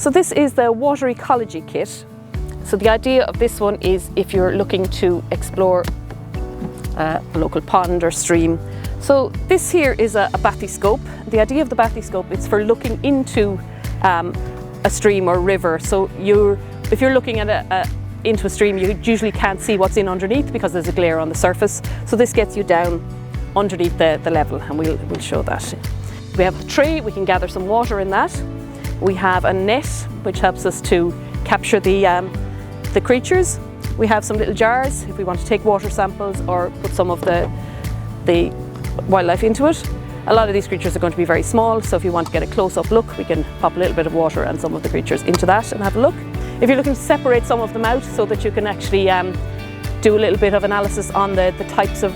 So this is the water ecology kit. So the idea of this one is if you're looking to explore a local pond or stream. So this here is a bathyscope. The idea of the bathyscope is for looking into a stream or river. So if you're looking at into a stream, you usually can't see what's in underneath because there's a glare on the surface. So this gets you down underneath the level, and we'll show that. We have a tray, we can gather some water in that. We have a net, which helps us to capture the creatures. We have some little jars if we want to take water samples or put some of the wildlife into it. A lot of these creatures are going to be very small, so if you want to get a close-up look, we can pop a little bit of water and some of the creatures into that and have a look. If you're looking to separate some of them out so that you can actually do a little bit of analysis on the types of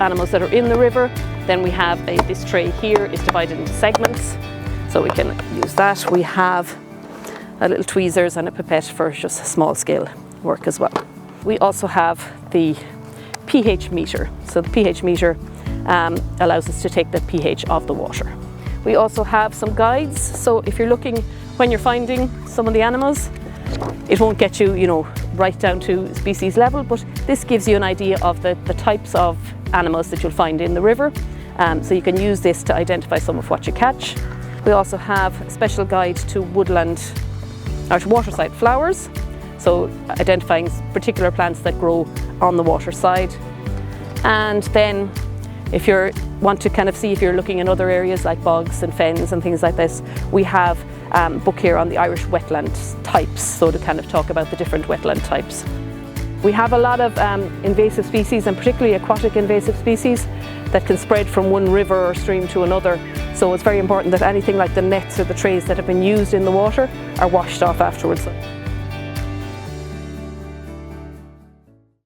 animals that are in the river, then we have this tray here is divided into segments, so we can use that. We have a little tweezers and a pipette for just small scale work as well. We also have the pH meter. So the pH meter allows us to take the pH of the water. We also have some guides. So if you're looking, when you're finding some of the animals, it won't get you, right down to species level, but this gives you an idea of the types of animals that you'll find in the river. So you can use this to identify some of what you catch. We also have a special guide to woodland or to waterside flowers. So identifying particular plants that grow on the water side. And then if you want to kind of see if you're looking in other areas like bogs and fens and things like this, we have a book here on the Irish wetland types, so to kind of talk about the different wetland types. We have a lot of invasive species, and particularly aquatic invasive species, that can spread from one river or stream to another. So it's very important that anything like the nets or the trays that have been used in the water are washed off afterwards.